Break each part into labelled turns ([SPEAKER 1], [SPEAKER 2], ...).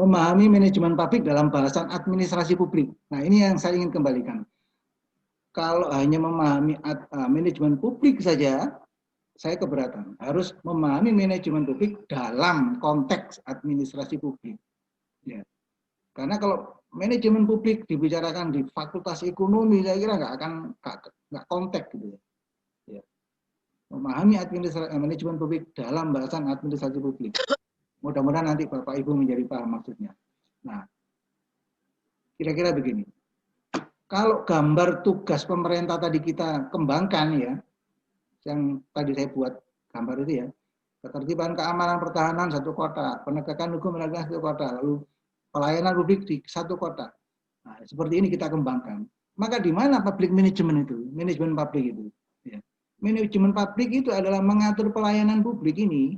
[SPEAKER 1] memahami manajemen publik dalam bahasan administrasi publik. Nah, ini yang saya ingin kembalikan. Kalau hanya memahami manajemen publik saja, saya keberatan. Harus memahami manajemen publik dalam konteks administrasi publik. Ya. Karena kalau manajemen publik dibicarakan di fakultas ekonomi, saya kira nggak konteks gitu ya. Ya. Memahami manajemen publik dalam bahasan administrasi publik. Mudah-mudahan nanti Bapak Ibu menjadi paham maksudnya. Nah, kira-kira begini. Kalau gambar tugas pemerintah tadi kita kembangkan ya, yang tadi saya buat gambar itu ya, ketertiban keamanan pertahanan satu kota, penegakan hukum satu kota, lalu pelayanan publik di satu kota. Nah, seperti ini kita kembangkan. Maka di mana public management itu? Manajemen publik itu. Ya. Manajemen publik itu adalah mengatur pelayanan publik ini.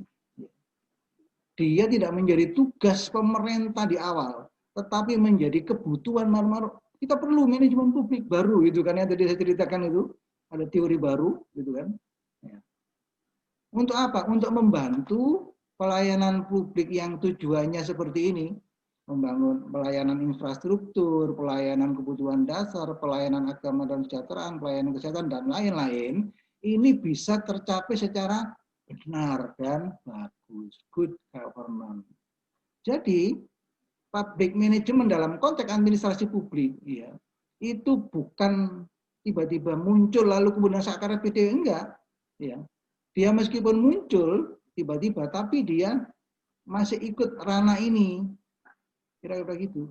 [SPEAKER 1] Dia tidak menjadi tugas pemerintah di awal, tetapi menjadi kebutuhan maru-maru. Kita perlu manajemen publik baru, itu kan yang tadi saya ceritakan itu, ada teori baru, gitu kan. Ya. Untuk apa? Untuk membantu pelayanan publik yang tujuannya seperti ini, membangun pelayanan infrastruktur, pelayanan kebutuhan dasar, pelayanan agama dan kesejahteraan, pelayanan kesehatan dan lain-lain, ini bisa tercapai secara benar dan bagus, good governance. Jadi public management dalam konteks administrasi publik, ya, itu bukan tiba-tiba muncul lalu kemudian seakan PDW, enggak, ya. Dia meskipun muncul tiba-tiba, tapi dia masih ikut ranah ini, kira-kira gitu.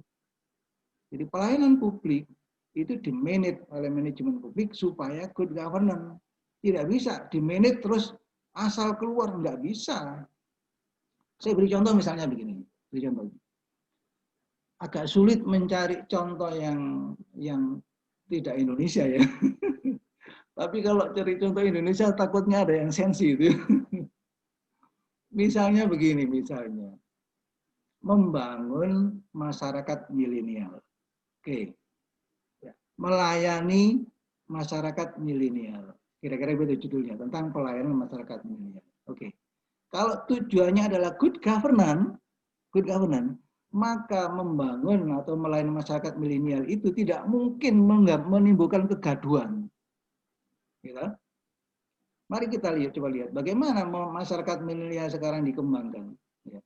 [SPEAKER 1] Jadi pelayanan publik itu di-manage oleh manajemen publik supaya good governance. Tidak bisa di-manage terus asal keluar, nggak bisa. Saya beri contoh misalnya begini, beri contoh. Agak sulit mencari contoh yang tidak Indonesia ya. Tapi kalau cari contoh Indonesia takutnya ada yang sensi itu. Misalnya begini, misalnya membangun masyarakat milenial. Oke. Melayani masyarakat milenial. Kira-kira itu judulnya, tentang pelayanan masyarakat milenial. Oke. Kalau tujuannya adalah good governance, maka membangun atau melayani masyarakat milenial itu tidak mungkin menimbulkan kegaduhan. Gitu. Mari kita lihat, coba lihat bagaimana masyarakat milenial sekarang dikembangkan. Ya.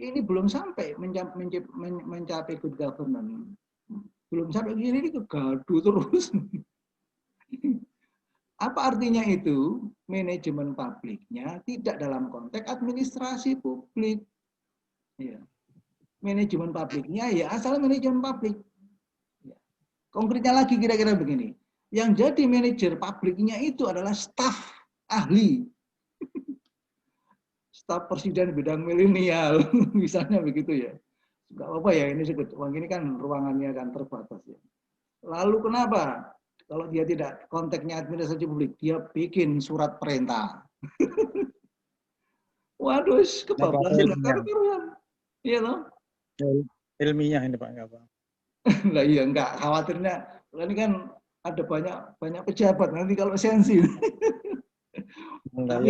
[SPEAKER 1] Ini belum sampai mencapai good governance. Belum sampai ini gaduh terus. Apa artinya itu? Manajemen publiknya tidak dalam konteks administrasi publik. Ya. Manajemen publiknya ya asal manajemen publik. Ya. Konkretnya lagi kira-kira begini. Yang jadi manajer publiknya itu adalah staf ahli. Staf presiden bidang milenial. Misalnya begitu ya. Enggak apa-apa ya, ini kan ruangannya kan terbatas ya. Lalu kenapa? Kalau dia tidak konteksnya administrasi publik, dia bikin surat perintah. Waduh, kebablasan karuan. Iya loh.
[SPEAKER 2] Ilmiah ini Pak, enggak apa.
[SPEAKER 1] Lah iya, enggak khawatirnya. Ini kan ada banyak pejabat nanti kalau sensi. Tapi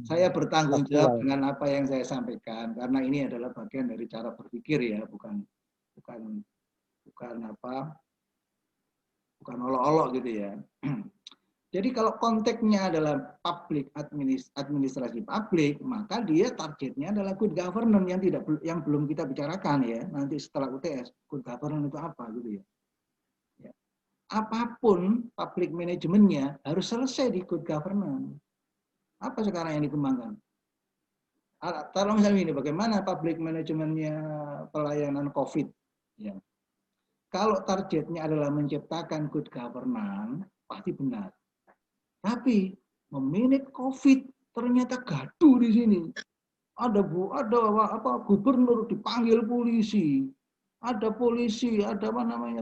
[SPEAKER 1] saya bertanggung jawab dengan apa yang saya sampaikan karena ini adalah bagian dari cara berpikir ya, bukan olok-olok gitu ya. Jadi kalau konteksnya adalah administrasi publik, maka dia targetnya adalah good governance yang belum kita bicarakan ya. Nanti setelah UTS, good governance itu apa gitu ya. Ya. Apapun public manajemennya harus selesai di good governance. Apa sekarang yang dikembangkan? Taruh misalnya ini, bagaimana public manajemennya pelayanan COVID? Ya. Kalau targetnya adalah menciptakan good governance, pasti benar. Tapi memanage COVID ternyata gaduh di sini. Ada gubernur dipanggil polisi, ada polisi, ada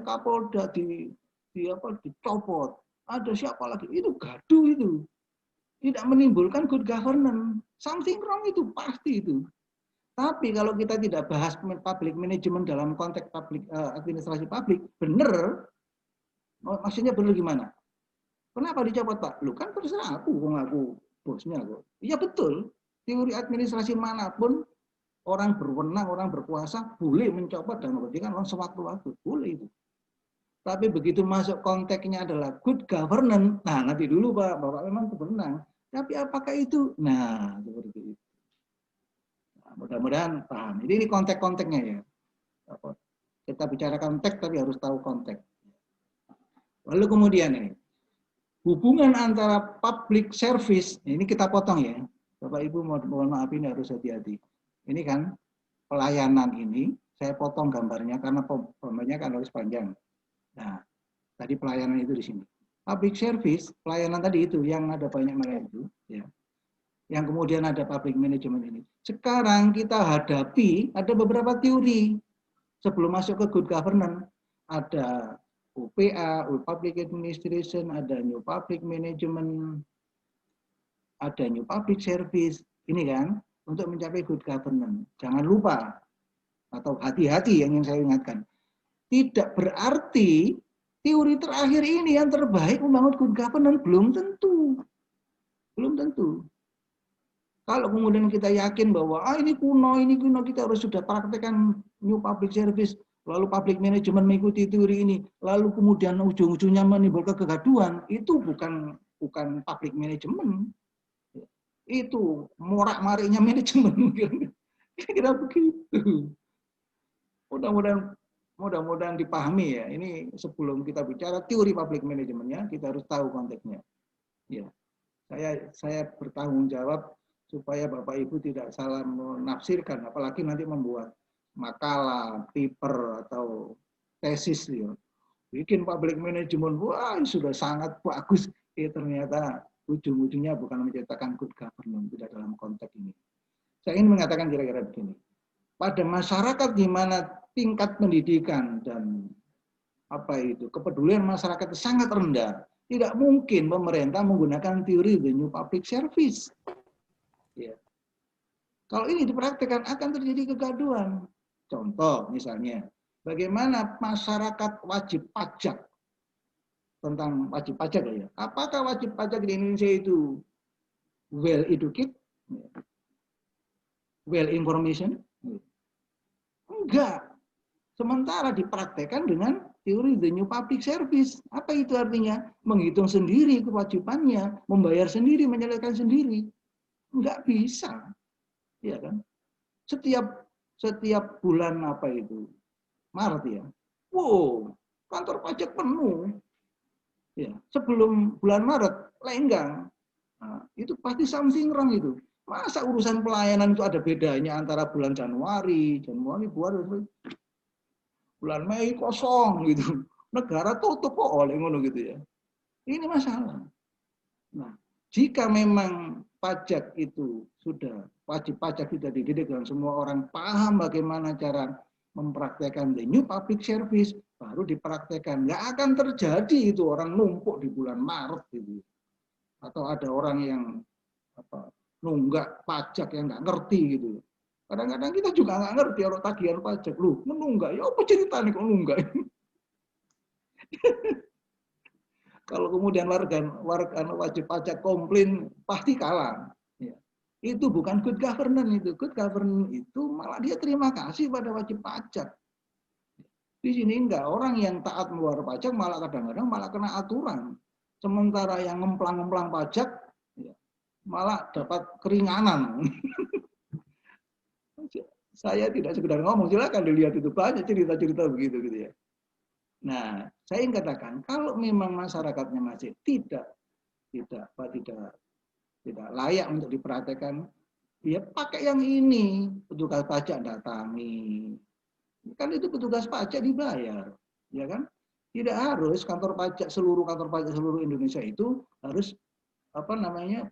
[SPEAKER 1] Kapolda dicopot, ada siapa lagi, itu gaduh itu. Tidak menimbulkan good governance. Something wrong itu pasti itu. Tapi kalau kita tidak bahas public management dalam konteks administrasi publik, benar, maksudnya benar gimana? Kenapa dicopot Pak? Lu kan terserah aku bosnya kok. Iya betul. Teori administrasi manapun Orang berwenang, orang berkuasa boleh mencopot dan memberikan uang sewaktu-waktu, boleh itu. Tapi begitu masuk konteksnya adalah good governance, nah nanti dulu Pak, Bapak memang berwenang. Tapi apakah itu? Nah, seperti itu. Nah, mudah-mudahan paham. Jadi ini konteks-konteksnya ya. Kita bicara konteks tapi harus tahu konteks. Lalu kemudian ini, hubungan antara public service, ini kita potong ya. Bapak Ibu mohon maaf ini harus hati-hati. Ini kan pelayanan ini, saya potong gambarnya karena gambarnya kan harus panjang. Nah, tadi pelayanan itu di sini. Public service, pelayanan tadi itu yang ada banyak mereka itu, ya. Yang kemudian ada public management ini. Sekarang kita hadapi ada beberapa teori sebelum masuk ke good governance. Ada UPA, Public Administration, ada New Public Management, ada New Public Service. Ini kan untuk mencapai good governance. Jangan lupa atau hati-hati yang ingin saya ingatkan. Tidak berarti teori terakhir ini yang terbaik membangun good governance, belum tentu. Belum tentu. Kalau kemudian kita yakin bahwa ini kuno, kita harus sudah praktekkan New Public Service, lalu public management mengikuti teori ini, lalu kemudian ujung-ujungnya menimbulkan kegaduhan, itu bukan public management. Itu morak-mariknya manajemen. Kira-kira begitu. Mudah-mudahan dipahami ya. Ini sebelum kita bicara teori public management-nya, kita harus tahu konteksnya. Ya. Saya bertanggung jawab supaya Bapak Ibu tidak salah menafsirkan, apalagi nanti membuat makalah, paper atau tesis ya. Bikin public management, wah sudah sangat bagus. Ternyata ujung-ujungnya bukan menciptakan good governance, tidak dalam konteks ini. Saya ingin mengatakan kira-kira begini. Pada masyarakat di mana tingkat pendidikan dan kepedulian masyarakat sangat rendah, tidak mungkin pemerintah menggunakan teori the new public service. Ya. Kalau ini dipraktikkan akan terjadi kegaduhan. Contoh misalnya, bagaimana masyarakat wajib pajak, tentang wajib pajak ya. Apakah wajib pajak di Indonesia itu well educated, well information? Enggak. Sementara dipraktekkan dengan teori the new public service. Apa itu artinya? Menghitung sendiri kewajibannya, membayar sendiri, menyelesaikan sendiri. Enggak bisa. Ya kan? Setiap bulan Maret ya. Wow, kantor pajak penuh. Ya, sebelum bulan Maret lenggang. Nah, itu pasti something wrong itu. Masa urusan pelayanan itu ada bedanya antara bulan Januari, bulan Mei kosong gitu. Negara tutup kok oleh ngono gitu ya. Ini masalah. Nah, jika memang pajak itu sudah wajib pajak sudah dididik dan semua orang paham bagaimana cara mempraktekkan the new public service, baru dipraktekkan. Nggak akan terjadi itu orang numpuk di bulan Maret gitu. Atau ada orang yang nunggak pajak yang nggak ngerti gitu. Kadang-kadang kita juga nggak ngerti kalau tagihan pajak. Loh, menunggak. Ya apa ceritanya kok nunggak? Kalau kemudian warga wajib pajak komplain, pasti kalah. Ya. Itu bukan good governance itu. Good governance itu malah dia terima kasih pada wajib pajak. Di sini enggak. Orang yang taat membayar pajak malah kadang-kadang malah kena aturan. Sementara yang ngemplang-ngemplang pajak, ya, malah dapat keringanan. Saya tidak sekedar ngomong, silakan dilihat itu banyak cerita-cerita begitu gitu ya. Nah, saya ingin katakan kalau memang masyarakatnya masih tidak layak untuk diperhatikan, ya pakai yang ini, petugas pajak datangi. Kan itu petugas pajak dibayar, ya kan? Tidak harus seluruh kantor pajak seluruh Indonesia itu harus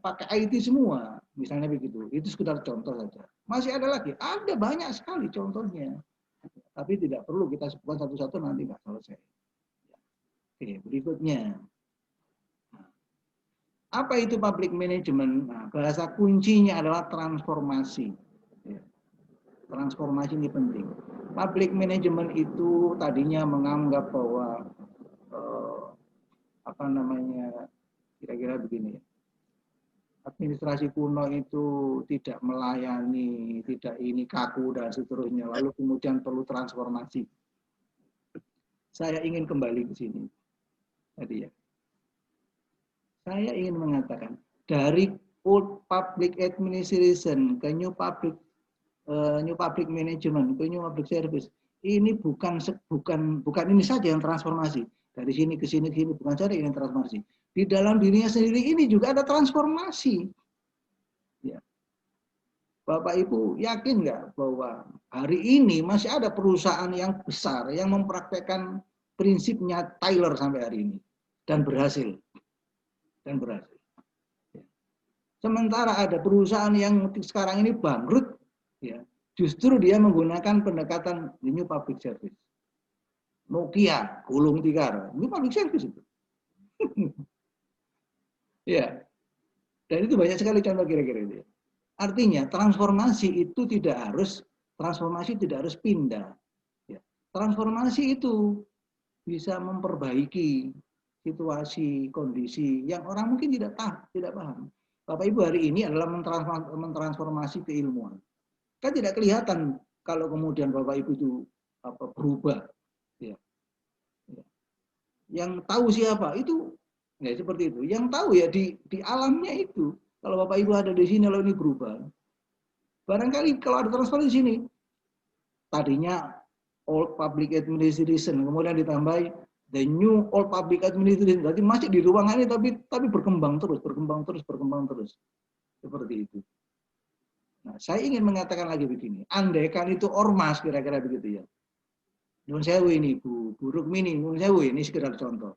[SPEAKER 1] pakai IT semua, misalnya begitu. Itu sekedar contoh saja. Masih ada lagi, ada banyak sekali contohnya. Tapi tidak perlu kita sebutkan satu-satu, nanti nggak selesai. Oke, berikutnya. Apa itu public management? Nah, bahasa kuncinya adalah transformasi. Transformasi ini penting. Public management itu tadinya menganggap bahwa kira-kira begini ya. administrasi kuno itu tidak melayani, tidak ini kaku dan seterusnya, lalu kemudian perlu transformasi. Saya ingin kembali ke sini tadi ya. Saya ingin mengatakan dari old public administration ke new public management, ke new public service, ini bukan ini saja yang transformasi. Dari sini ke sini bukan saja yang transformasi. Di dalam dirinya sendiri ini juga ada transformasi. Ya. Bapak Ibu yakin nggak bahwa hari ini masih ada perusahaan yang besar yang mempraktekkan prinsipnya Taylor sampai hari ini dan berhasil. Sementara ada perusahaan yang sekarang ini bangkrut, ya, justru dia menggunakan pendekatan new public service. Nokia, gulung tikar, new public service itu. Ya, dan itu banyak sekali contoh kira-kira itu. Artinya transformasi itu tidak harus pindah. Ya. Transformasi itu bisa memperbaiki situasi, kondisi yang orang mungkin tidak paham. Bapak Ibu hari ini adalah mentransformasi keilmuan. Kan tidak kelihatan kalau kemudian Bapak Ibu itu berubah. Ya. Yang tahu siapa itu, ya seperti itu. Yang tahu ya di alamnya itu. Kalau Bapak Ibu ada di sini lalu ini berubah. Barangkali kalau ada transformasi di sini, tadinya old public administration, kemudian ditambahi the new old public administration. Berarti masih di ruangan ini tapi berkembang terus. Seperti itu. Nah, saya ingin mengatakan lagi begini, andaikan itu ormas kira-kira begitu ya. Nun sewu ini Bu Rukmini, nun sewu ini sekedar contoh.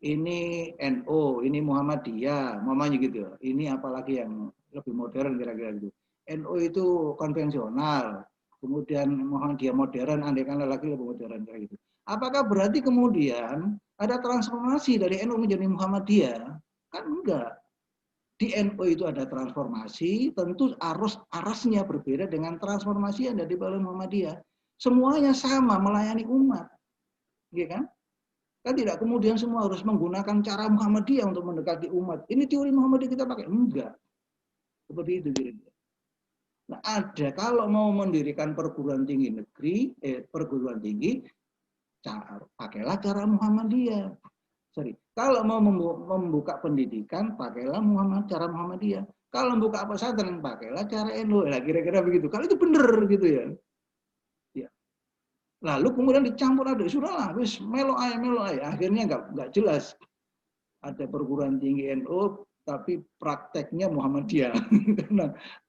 [SPEAKER 1] Ini NU, ini Muhammadiyah, mamanya gitu. Ini apalagi yang lebih modern kira-kira gitu. NU itu konvensional, kemudian Muhammadiyah modern, andaikan lagi lebih modern kayak gitu. Apakah berarti kemudian ada transformasi dari NU menjadi Muhammadiyah? Kan enggak. Di NU itu ada transformasi, tentu arasnya berbeda dengan transformasi yang dari Muhammadiyah. Semuanya sama, melayani umat. Gitu kan? Kan tidak kemudian semua harus menggunakan cara Muhammadiyah untuk mendekati umat. Ini teori Muhammadiyah kita pakai? Enggak. Seperti itu kira-kira. Nah, ada kalau mau mendirikan perguruan tinggi negeri, pakailah cara Muhammadiyah. Kalau mau membuka pendidikan, pakailah cara Muhammadiyah. Kalau membuka pesantren, pakailah cara NU. Nah, kira-kira begitu. Kalau itu benar gitu ya. Lalu kemudian dicampur aduk, sudahlah, wis melo ay. Akhirnya nggak jelas. Ada perguruan tinggi NU, tapi prakteknya Muhammadiyah.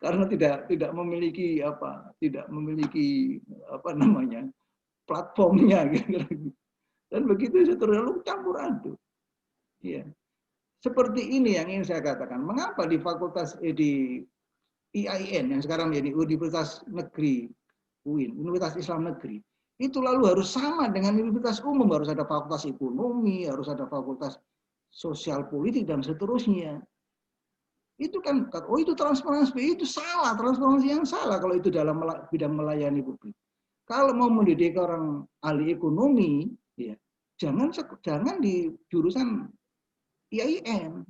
[SPEAKER 1] karena tidak memiliki platformnya. Dan begitu terlalu campur aduk. Ya. Seperti ini yang ingin saya katakan. Mengapa di fakultas di IAIN yang sekarang menjadi Universitas Negeri UIN, Universitas Islam Negeri, itu lalu harus sama dengan universitas umum, harus ada fakultas ekonomi, harus ada fakultas sosial politik dan seterusnya. Itu kan, oh itu transformasi, itu salah, transformasi yang salah kalau itu dalam bidang melayani publik. Kalau mau mendidik orang ahli ekonomi, ya jangan di jurusan IAIN,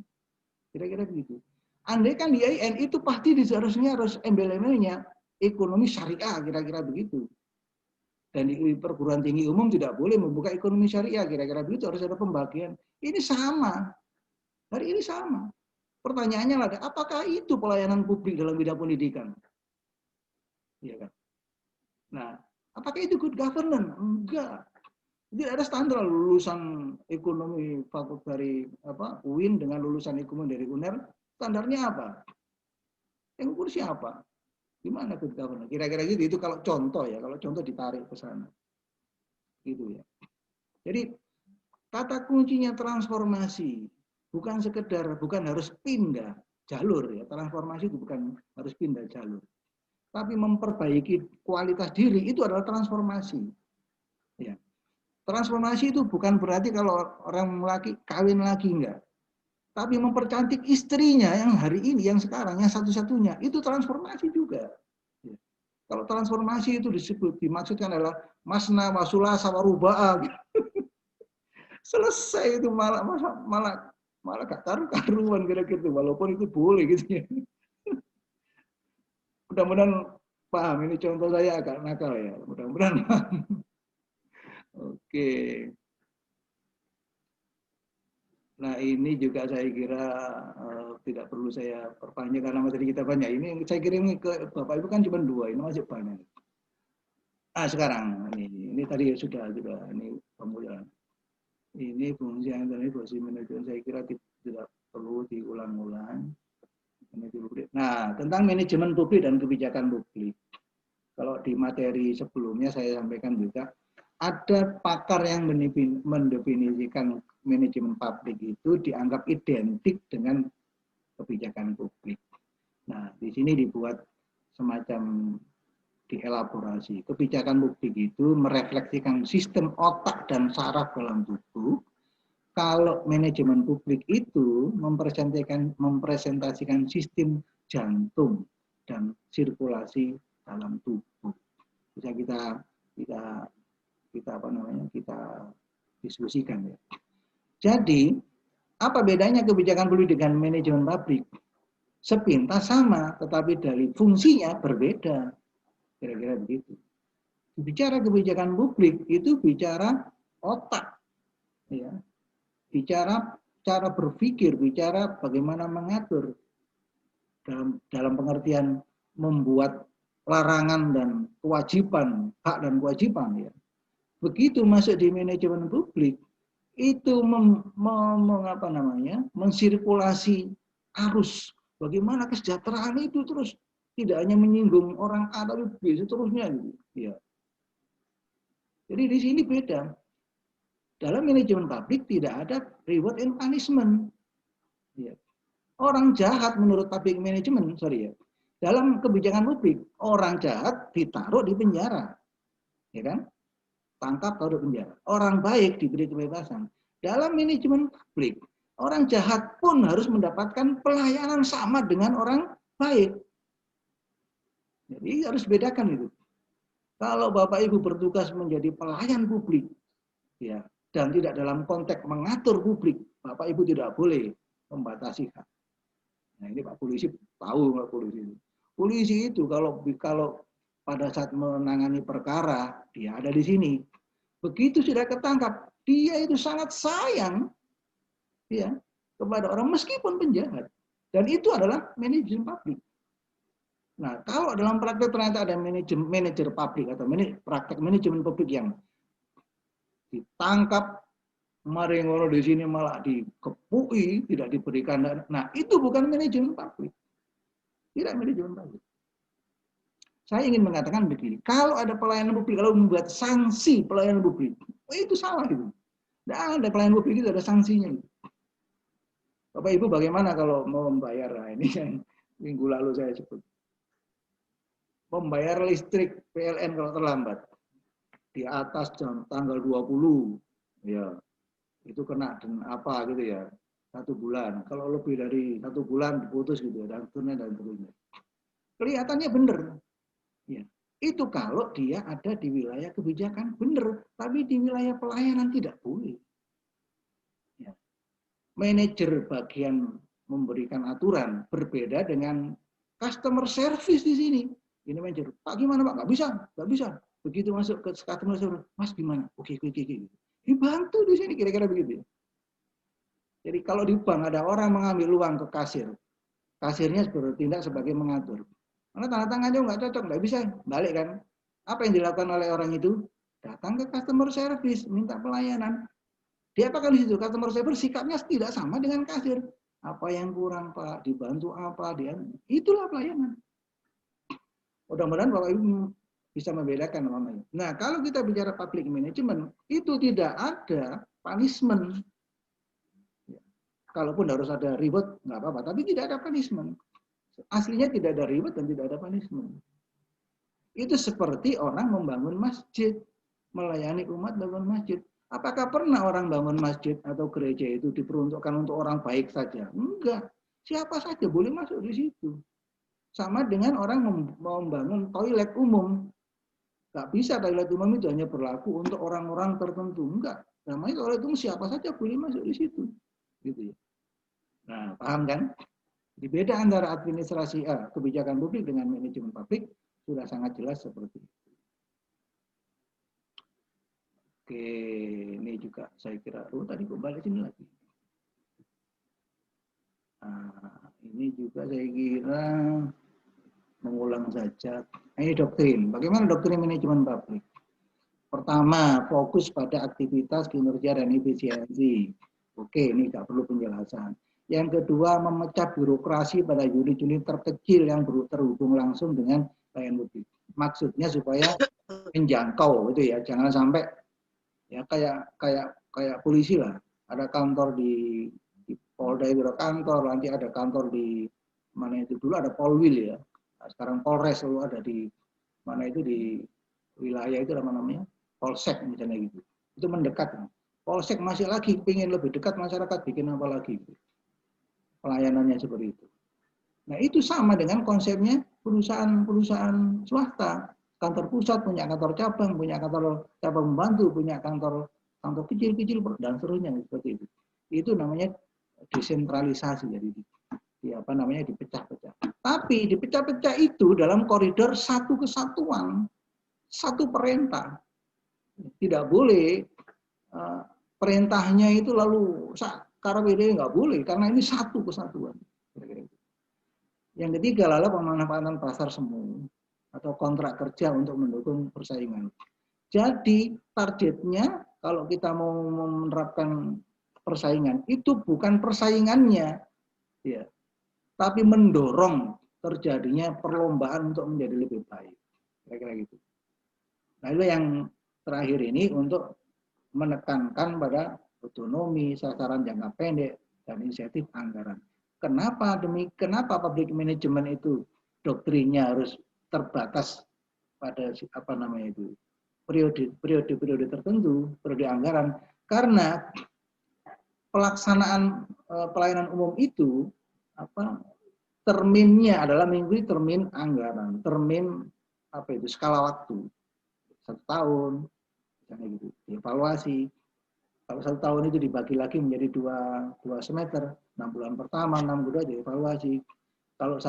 [SPEAKER 1] kira-kira begitu. Andai kan di IAIN itu pasti harusnya harus embel-embelnya ekonomi syariah, kira-kira begitu. Dan di perguruan tinggi umum tidak boleh membuka ekonomi syariah, kira-kira begitu, harus ada pembagian. Ini sama. Hari ini sama. Pertanyaannya ada, apakah itu pelayanan publik dalam bidang pendidikan? Ya kan? Nah, apakah itu good governance? Enggak. Tidak ada standar lulusan ekonomi fakultas dari UIN dengan lulusan ekonomi dari UNER, standarnya apa? Yang ukur siapa? Gimana good governance? Kira-kira gitu. Itu kalau contoh ya, kalau contoh ditarik ke sana. Gitu ya. Jadi kata kuncinya transformasi, bukan harus pindah jalur ya. Transformasi itu bukan harus pindah jalur. Tapi memperbaiki kualitas diri itu adalah transformasi. Ya. Transformasi itu bukan berarti kalau orang laki kawin lagi enggak. Tapi mempercantik istrinya yang hari ini, yang sekarang, yang satu-satunya, itu transformasi juga. Ya. Kalau transformasi itu dimaksudkan adalah masna wasula sawaruba'a. Selesai itu malah Malah gak karu-karuan kira-kira, walaupun itu boleh gitu ya. Mudah-mudahan paham, ini contoh saya agak nakal ya, mudah-mudahan paham. Oke. Nah ini juga saya kira tidak perlu saya perpanjang karena materi kita banyak. Ini saya kirim ke Bapak Ibu kan cuma 2, ini masih banyak. Sekarang ini tadi sudah ini pemulihan. Ini fungsi yang tadi fungsi manajemen saya kira tidak perlu diulang-ulang. Nah, tentang manajemen publik dan kebijakan publik. Kalau di materi sebelumnya saya sampaikan juga, ada pakar yang mendefinisikan manajemen publik itu dianggap identik dengan kebijakan publik. Nah, di sini dibuat semacam dielaborasi. Kebijakan publik itu merefleksikan sistem otak dan saraf dalam tubuh. Kalau manajemen publik itu mempresentasikan sistem jantung dan sirkulasi dalam tubuh. Bisa kita diskusikan ya. Jadi apa bedanya kebijakan publik dengan manajemen publik? Sepintas sama, tetapi dari fungsinya berbeda. Kira-kira begitu. Bicara kebijakan publik itu bicara otak, ya. Bicara cara berpikir, bicara bagaimana mengatur dalam pengertian membuat larangan dan kewajiban, hak dan kewajiban ya. Begitu masuk di manajemen publik itu mensirkulasi arus bagaimana kesejahteraan itu terus tidak hanya menyinggung orang A tapi B seterusnya gitu ya. Jadi di sini beda. Dalam manajemen publik tidak ada reward and punishment. Ya. Orang jahat menurut public management, dalam kebijakan publik, orang jahat ditaruh di penjara. Ya kan? Tangkap, taruh di penjara. Orang baik diberi kebebasan. Dalam manajemen publik, orang jahat pun harus mendapatkan pelayanan sama dengan orang baik. Jadi harus bedakan itu. Kalau Bapak Ibu bertugas menjadi pelayan publik, ya, dan tidak dalam konteks mengatur publik, Bapak Ibu tidak boleh membatasi hak. Nah ini Pak Polisi tahu Pak Polisi. Polisi itu kalau pada saat menangani perkara dia ada di sini, begitu sudah ketangkap dia itu sangat sayang, ya, kepada orang meskipun penjahat. Dan itu adalah manajemen publik. Nah kalau dalam praktek ternyata ada manajer publik atau praktek manajemen publik yang ditangkap maringono di sini malah dikepui, tidak diberikan. Nah, itu bukan manajemen publik. Tidak manajemen publik. Saya ingin mengatakan begini, kalau ada pelayanan publik, kalau membuat sanksi pelayanan publik, itu salah itu. Tidak ada pelayanan publik itu ada sanksinya. Bapak Ibu bagaimana kalau mau membayar? Nah, ini yang minggu lalu saya sebut. Membayar listrik PLN kalau terlambat di atas tanggal 20, ya itu kena dan apa gitu ya, 1 bulan. Kalau lebih dari 1 bulan diputus gitu ya, dan seterusnya. Kelihatannya benar. Ya. Itu kalau dia ada di wilayah kebijakan benar, tapi di wilayah pelayanan tidak boleh. Ya. Manajer bagian memberikan aturan berbeda dengan customer service di sini. Ini manajer, Pak gimana Pak? Nggak bisa. Begitu masuk ke customer service, Mas gimana? Oke. Dibantu di sini kira-kira begitu ya. Jadi kalau di bank ada orang mengambil uang ke kasir, kasirnya bertindak sebagai mengatur. Karena tanda tangannya nggak cocok, nggak bisa balik kan. Apa yang dilakukan oleh orang itu? Datang ke customer service, minta pelayanan. Dia apakan di situ? Customer service sikapnya tidak sama dengan kasir. Apa yang kurang Pak? Dibantu apa? Itulah pelayanan. Mudah-mudahan Bapak Ibu bisa membedakan namanya. Nah, kalau kita bicara public management, itu tidak ada punishment. Kalaupun harus ada reward, nggak apa-apa. Tapi tidak ada punishment. Aslinya tidak ada reward dan tidak ada punishment. Itu seperti orang membangun masjid, melayani umat bangun masjid. Apakah pernah orang bangun masjid atau gereja itu diperuntukkan untuk orang baik saja? Enggak. Siapa saja boleh masuk di situ. Sama dengan orang membangun toilet umum. Nggak bisa toilet umum itu hanya berlaku untuk orang-orang tertentu. Enggak. Namanya toilet umum siapa saja boleh masuk di situ. Gitu ya. Nah, paham kan? Di beda antara administrasi kebijakan publik dengan manajemen publik sudah sangat jelas seperti itu. Oke, ini juga saya kira, tadi kembali sini lagi. Nah, ini juga saya kira mengulang saja. Ini doktrin. Bagaimana doktrin manajemen publik? Pertama, fokus pada aktivitas, kinerja, dan efisiensi. Oke, ini tidak perlu penjelasan. Yang kedua, memecah birokrasi pada unit-unit terkecil yang terhubung langsung dengan pelayanan publik. Maksudnya supaya menjangkau itu ya, jangan sampai ya kayak polisi lah. Ada kantor di Polda itu ada kantor, nanti ada kantor di mana itu dulu ada Polwil ya. Nah, sekarang Polres lalu ada di mana itu di wilayah itu apa namanya? Polsek misalnya gitu. Itu mendekat. Polsek masih lagi ingin lebih dekat masyarakat, bikin apa lagi? Pelayanannya seperti itu. Nah, itu sama dengan konsepnya perusahaan swasta. Kantor pusat punya kantor cabang, punya kantor cabang membantu, punya kantor kecil-kecil dan seterusnya seperti itu. Itu namanya desentralisasi, jadi apa namanya dipecah-pecah. Tapi dipecah-pecah itu dalam koridor satu kesatuan, satu perintah. Tidak boleh perintahnya itu lalu karena nggak boleh karena ini satu kesatuan. Yang ketiga adalah pemanfaatan pasar semu atau kontrak kerja untuk mendukung persaingan. Jadi targetnya kalau kita mau menerapkan persaingan itu bukan persaingannya, ya, tapi mendorong terjadinya perlombaan untuk menjadi lebih baik. Kira-kira gitu. Nah, itu yang terakhir ini untuk menekankan pada otonomi, sasaran jangka pendek, dan inisiatif anggaran. Kenapa public management itu doktrinnya harus terbatas pada apa namanya itu periode tertentu, periode anggaran, karena pelaksanaan pelayanan umum itu terminnya adalah mengikuti termin anggaran, termin skala waktu 1 tahun, misalnya gitu, dievaluasi. Kalau 1 tahun itu dibagi lagi menjadi dua semester, 6 bulan pertama, 6 bulan dievaluasi. Kalau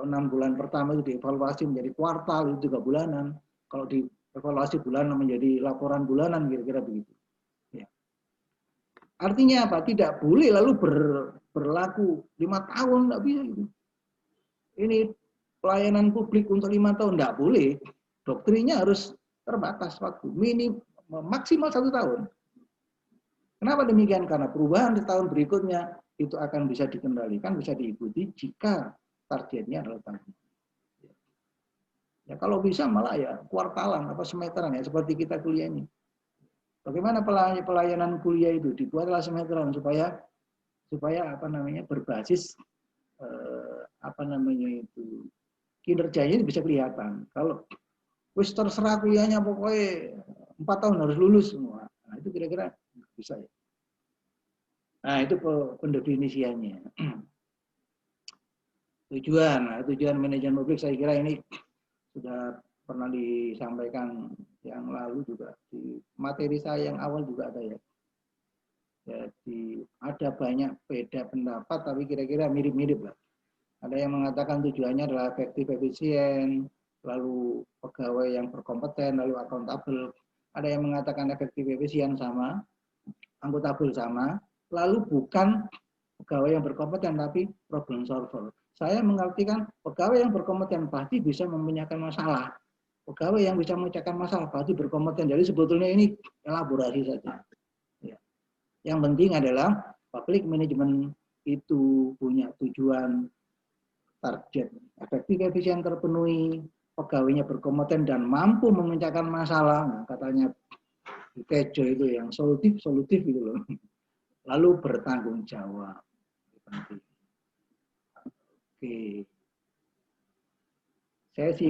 [SPEAKER 1] 6 bulan pertama itu dievaluasi menjadi kuartal, itu 3 bulanan. Kalau dievaluasi bulanan menjadi laporan bulanan, kira-kira begitu. Ya. Artinya apa? Tidak boleh lalu berlaku 5 tahun, tidak bisa gitu. Ini pelayanan publik untuk 5 tahun, tidak boleh. Doktrinnya harus terbatas waktu, maksimal 1 tahun. Kenapa demikian? Karena perubahan di tahun berikutnya itu akan bisa dikendalikan, bisa diikuti jika targetnya adalah tahun. Ya kalau bisa malah ya kuartalan atau semeteran ya seperti kita kuliah ini. Bagaimana pelayanan kuliah itu dibuatlah semeteran supaya berbasis kinerjanya bisa kelihatan. Kalau wis terserah kuliahnya pokoknya 4 tahun harus lulus semua. Nah, itu kira-kira bisa ya. Nah, itu pendefinisiannya. Tujuan manajemen publik saya kira ini sudah pernah disampaikan yang lalu juga di materi saya yang awal juga ada ya. Jadi ada banyak beda pendapat tapi kira-kira mirip-mirip lah. Ada yang mengatakan tujuannya adalah efektif efisien, lalu pegawai yang berkompeten, lalu akuntabel. Ada yang mengatakan efektif efisien sama, akuntabel sama, lalu bukan pegawai yang berkompeten tapi problem solver. Saya mengartikan pegawai yang berkompeten pasti bisa memecahkan masalah. Pegawai yang bisa memecahkan masalah pasti berkompeten. Jadi sebetulnya ini elaborasi saja. Ya. Yang penting adalah public management itu punya tujuan, target, efektif efisien terpenuhi, pegawainya berkompeten dan mampu memecahkan masalah. Nah, katanya Tejo itu yang solutif gitu loh. Lalu bertanggung jawab. Oke. Sesi